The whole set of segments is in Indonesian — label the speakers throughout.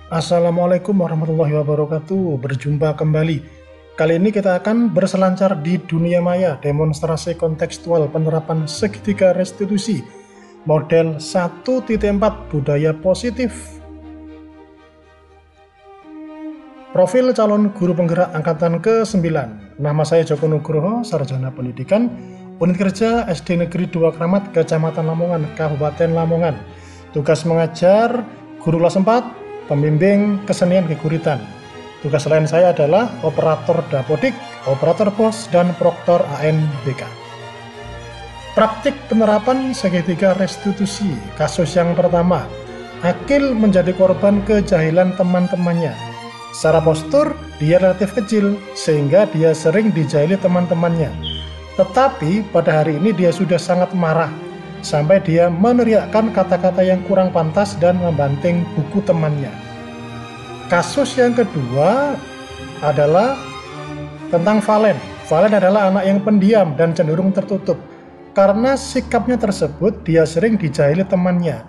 Speaker 1: Assalamualaikum warahmatullahi wabarakatuh. Berjumpa kembali. Kali ini kita akan berselancar di dunia maya, demonstrasi kontekstual penerapan segitiga restitusi model 1.4 budaya positif. Profil calon guru penggerak angkatan ke-9. Nama saya Joko Nugroho, Sarjana Pendidikan, Unit Kerja SD Negeri 2 Kramat, Kecamatan Lamongan, Kabupaten Lamongan. Tugas mengajar guru kelas 4, pembimbing kesenian geguritan. Tugas lain saya adalah operator dapodik, operator pos, dan proktor ANBK. Praktik penerapan segitiga restitusi. Kasus yang pertama, Akil menjadi korban kejahilan teman-temannya. Secara postur, dia relatif kecil, sehingga dia sering dijahili teman-temannya. Tetapi pada hari ini dia sudah sangat marah, sampai dia meneriakkan kata-kata yang kurang pantas dan membanting buku temannya. Kasus yang kedua adalah tentang Valen. Valen adalah anak yang pendiam dan cenderung tertutup. Karena sikapnya tersebut, dia sering dijahili temannya.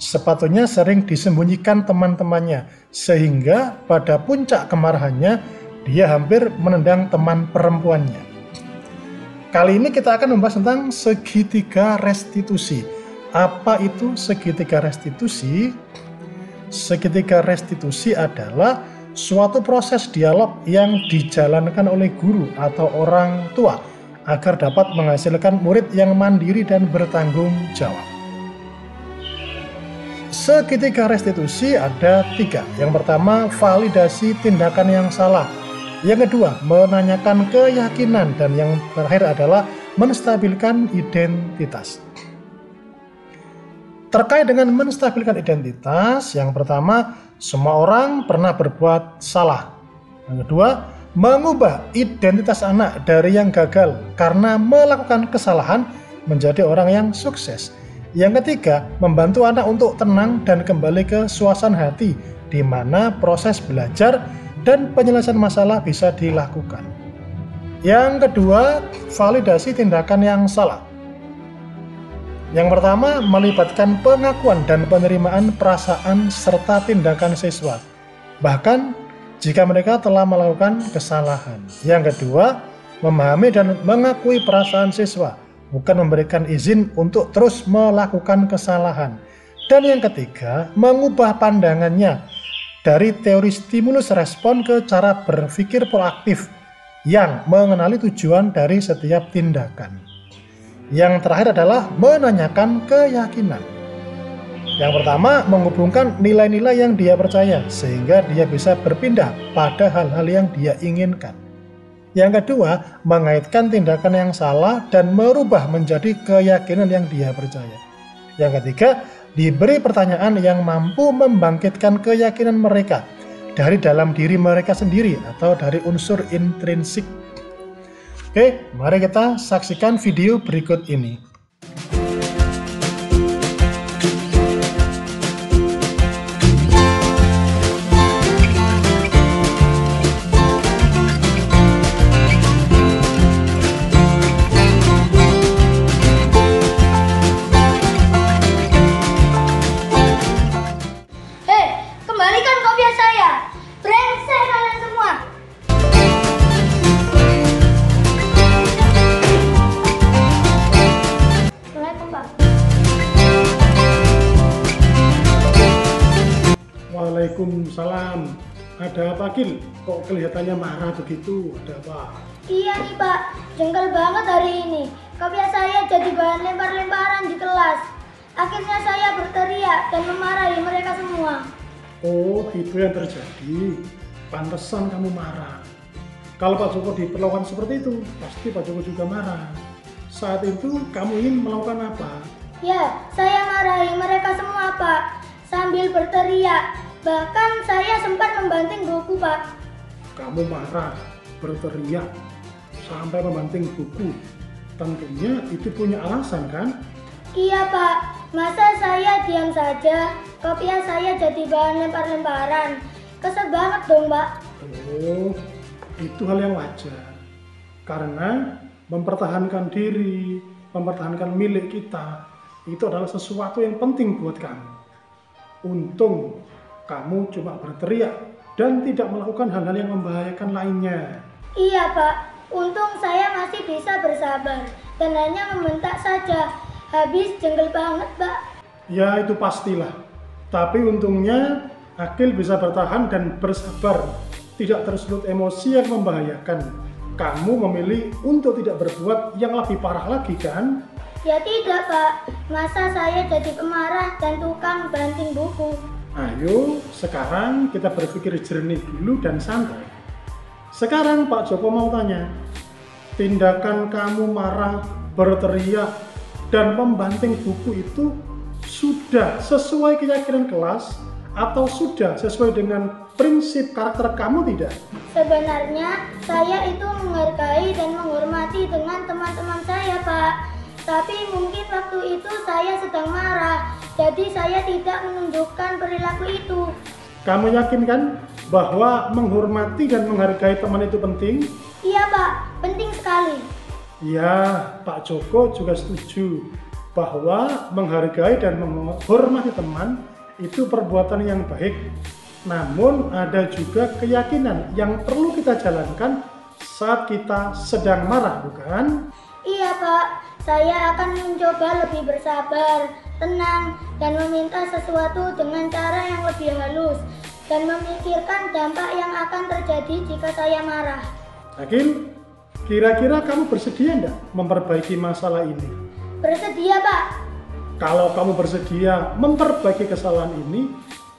Speaker 1: Sepatutnya sering disembunyikan teman-temannya, sehingga pada puncak kemarahannya, dia hampir menendang teman perempuannya. Kali ini kita akan membahas tentang segitiga restitusi. Apa itu segitiga restitusi? Segitiga restitusi adalah suatu proses dialog yang dijalankan oleh guru atau orang tua agar dapat menghasilkan murid yang mandiri dan bertanggung jawab. Segitiga restitusi ada 3. Yang pertama, validasi tindakan yang salah. Yang kedua, menanyakan keyakinan, dan yang terakhir adalah menstabilkan identitas. Terkait dengan menstabilkan identitas, yang pertama, semua orang pernah berbuat salah. Yang kedua, mengubah identitas anak dari yang gagal karena melakukan kesalahan menjadi orang yang sukses. Yang ketiga, membantu anak untuk tenang dan kembali ke suasana hati, di mana proses belajar dan penyelesaian masalah bisa dilakukan. Yang kedua, validasi tindakan yang salah. Yang pertama, melibatkan pengakuan dan penerimaan perasaan serta tindakan siswa, bahkan jika mereka telah melakukan kesalahan. Yang kedua, memahami dan mengakui perasaan siswa, bukan memberikan izin untuk terus melakukan kesalahan. Dan yang ketiga, mengubah pandangannya dari teori stimulus respon ke cara berpikir proaktif yang mengenali tujuan dari setiap tindakan. Yang terakhir adalah menanyakan keyakinan. Yang pertama, menghubungkan nilai-nilai yang dia percaya sehingga dia bisa berpindah pada hal-hal yang dia inginkan. Yang kedua, mengaitkan tindakan yang salah dan merubah menjadi keyakinan yang dia percaya. Yang ketiga, diberi pertanyaan yang mampu membangkitkan keyakinan mereka dari dalam diri mereka sendiri atau dari unsur intrinsik. Oke, mari kita saksikan video berikut ini.
Speaker 2: Kembalikan kopiah saya. Brengsek kalian semua. Assalamualaikum, Pak.
Speaker 1: Waalaikumsalam. Ada apa, Gil? Kok kelihatannya marah begitu? Ada apa?
Speaker 2: Iya nih, Pak. Jengkel banget hari ini. Kopiah saya jadi bahan lempar-lemparan di kelas. Akhirnya saya berteriak dan memarahi mereka semua.
Speaker 1: Oh, itu yang terjadi. Pantesan kamu marah. Kalau Pak Joko diperlakukan seperti itu, pasti Pak Joko juga marah. Saat itu kamu ingin melakukan apa?
Speaker 2: Ya, saya marahi mereka semua, Pak. Sambil berteriak. Bahkan saya sempat membanting buku, Pak.
Speaker 1: Kamu marah, berteriak, sampai membanting buku. Tentunya itu punya alasan, kan?
Speaker 2: Iya, Pak. Masa saya diam saja? Kopiah saya jadi bahan lempar-lemparan. Kesel banget dong, Pak.
Speaker 1: Oh, itu hal yang wajar. Karena mempertahankan diri, mempertahankan milik kita, itu adalah sesuatu yang penting buat kamu. Untung kamu cuma berteriak dan tidak melakukan hal-hal yang membahayakan lainnya.
Speaker 2: Iya Pak, untung saya masih bisa bersabar dan hanya membentak saja. Habis jengkel banget Pak.
Speaker 1: Ya itu pastilah. Tapi untungnya Akil bisa bertahan dan bersabar, tidak tersulut emosi yang membahayakan. Kamu memilih untuk tidak berbuat yang lebih parah lagi kan?
Speaker 2: Ya tidak Pak, masa saya jadi pemarah dan tukang banting buku.
Speaker 1: Ayo, sekarang kita berpikir jernih dulu dan santai. Sekarang Pak Joko mau tanya, tindakan kamu marah, berteriak, dan membanting buku itu sudah sesuai keyakinan kelas atau sudah sesuai dengan prinsip karakter kamu tidak?
Speaker 2: Sebenarnya saya itu menghargai dan menghormati dengan teman-teman saya Pak. Tapi mungkin waktu itu saya sedang marah, jadi saya tidak menunjukkan perilaku itu.
Speaker 1: Kamu yakin kan bahwa menghormati dan menghargai teman itu penting?
Speaker 2: Iya Pak, penting sekali.
Speaker 1: Ya, Pak Joko juga setuju bahwa menghargai dan menghormati teman itu perbuatan yang baik. Namun ada juga keyakinan yang perlu kita jalankan saat kita sedang marah, bukan?
Speaker 2: Iya Pak, saya akan mencoba lebih bersabar, tenang, dan meminta sesuatu dengan cara yang lebih halus dan memikirkan dampak yang akan terjadi jika saya marah.
Speaker 1: Akil, kira-kira kamu bersedia enggak memperbaiki masalah ini?
Speaker 2: Bersedia Pak.
Speaker 1: Kalau kamu bersedia memperbaiki kesalahan ini,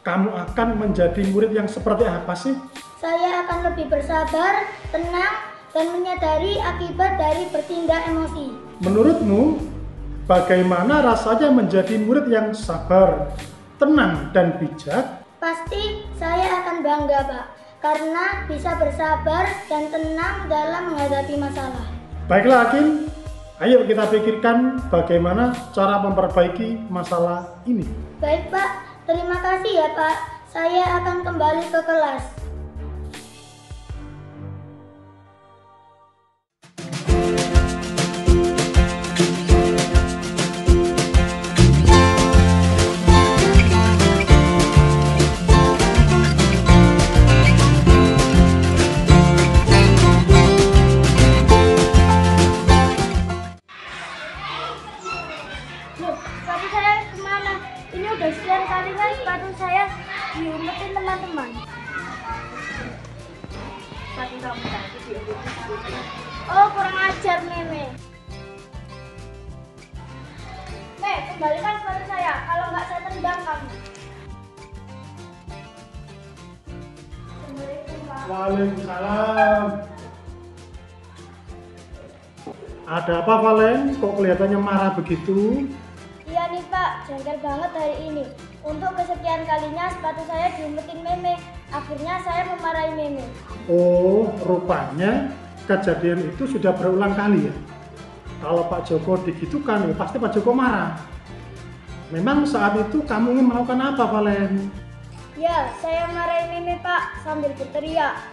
Speaker 1: kamu akan menjadi murid yang seperti apa sih?
Speaker 2: Saya akan lebih bersabar, tenang, dan menyadari akibat dari bertindak emosi.
Speaker 1: Menurutmu, bagaimana rasanya menjadi murid yang sabar, tenang, dan bijak?
Speaker 2: Pasti saya akan bangga Pak, karena bisa bersabar dan tenang dalam menghadapi masalah.
Speaker 1: Baiklah Akil, ayo kita pikirkan bagaimana cara memperbaiki masalah ini.
Speaker 2: Baik Pak, terima kasih ya Pak. Saya akan kembali ke kelas. Sepatu saya kemana? Ini udah sekian kalinya sepatu saya diumpetin teman-teman. Sepatu kamu tadi diumpetin. Oh, kurang ajar Meme. Kembalikan sepatu saya. Kalau nggak saya tendang kamu. Assalamualaikum Pak.
Speaker 1: Waalaikumsalam. Ada apa Valen? Kok kelihatannya marah begitu?
Speaker 2: Iya nih Pak, jengkel banget hari ini. Untuk kesekian kalinya sepatu saya diumpetin Meme. Akhirnya saya memarahi Meme.
Speaker 1: Oh, rupanya kejadian itu sudah berulang kali ya? Kalau Pak Joko digitukan, ya pasti Pak Joko marah. Memang saat itu kamu ingin melakukan apa, Valen?
Speaker 2: Ya, saya marahi Meme Pak sambil berteriak.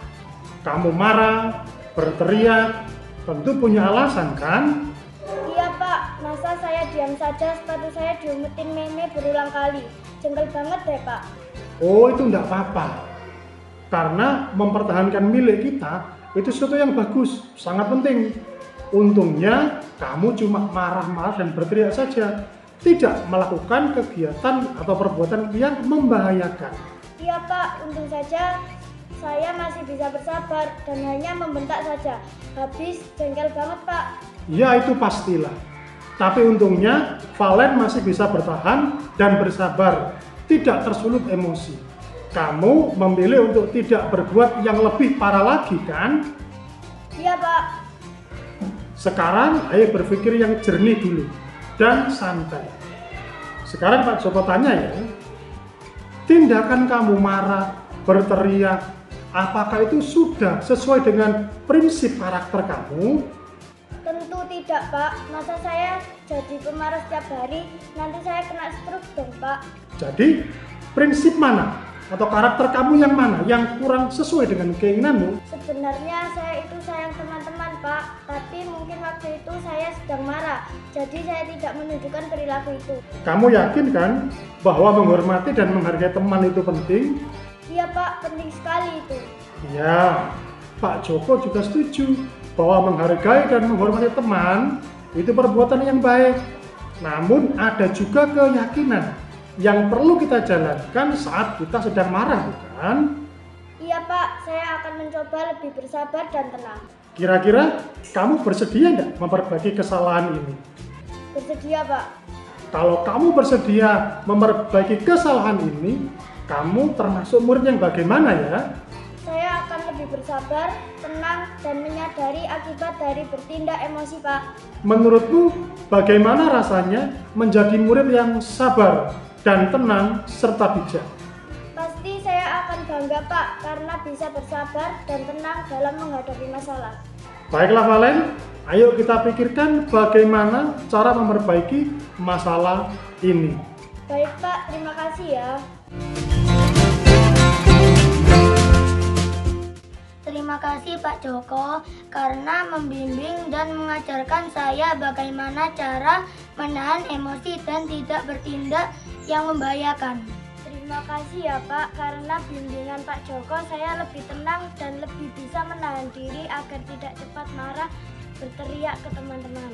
Speaker 1: Kamu marah, berteriak, tentu punya alasan kan?
Speaker 2: Iya Pak, masa saya diam saja sepatu saya diumpetin Meme berulang kali. Jengkel banget deh Pak.
Speaker 1: Oh, itu enggak apa-apa. Karena mempertahankan milik kita itu sesuatu yang bagus, sangat penting. Untungnya kamu cuma marah-marah dan berteriak saja, tidak melakukan kegiatan atau perbuatan yang membahayakan.
Speaker 2: Iya Pak, untung saja saya masih bisa bersabar dan hanya membentak saja. Habis jengkel banget Pak.
Speaker 1: Ya itu pastilah. Tapi untungnya Valen masih bisa bertahan dan bersabar, tidak tersulut emosi. Kamu memilih untuk tidak berbuat yang lebih parah lagi kan?
Speaker 2: Iya Pak.
Speaker 1: Sekarang ayo berpikir yang jernih dulu dan santai. Sekarang Pak Joko tanya ya, tindakan kamu marah, berteriak, apakah itu sudah sesuai dengan prinsip karakter kamu?
Speaker 2: Tentu tidak Pak, masa saya jadi pemarah setiap hari, nanti saya kena stroke dong Pak.
Speaker 1: Jadi prinsip mana? Atau karakter kamu yang mana yang kurang sesuai dengan keinginanmu?
Speaker 2: Sebenarnya saya itu sayang teman-teman, Pak. Tapi mungkin waktu itu saya sedang marah. Jadi saya tidak menunjukkan perilaku itu.
Speaker 1: Kamu yakin kan bahwa menghormati dan menghargai teman itu penting?
Speaker 2: Iya, Pak. Penting sekali itu.
Speaker 1: Ya, Pak Joko juga setuju bahwa menghargai dan menghormati teman itu perbuatan yang baik. Namun ada juga keyakinan yang perlu kita jalankan saat kita sedang marah, bukan?
Speaker 2: Iya, Pak. Saya akan mencoba lebih bersabar dan tenang.
Speaker 1: Kira-kira kamu bersedia nggak memperbaiki kesalahan ini?
Speaker 2: Bersedia, Pak.
Speaker 1: Kalau kamu bersedia memperbaiki kesalahan ini, kamu termasuk murid yang bagaimana ya?
Speaker 2: Saya akan lebih bersabar, tenang, dan menyadari akibat dari bertindak emosi, Pak.
Speaker 1: Menurutmu bagaimana rasanya menjadi murid yang sabar dan tenang serta bijak?
Speaker 2: Pasti saya akan bangga, Pak, karena bisa bersabar dan tenang dalam menghadapi masalah.
Speaker 1: Baiklah Valen, ayo kita pikirkan bagaimana cara memperbaiki masalah ini.
Speaker 2: Baik, Pak. Terima kasih ya. Terima kasih Pak Joko karena membimbing dan mengajarkan saya bagaimana cara menahan emosi dan tidak bertindak yang membahayakan. Terima kasih ya Pak, karena bimbingan Pak Joko saya lebih tenang dan lebih bisa menahan diri agar tidak cepat marah berteriak ke teman-teman.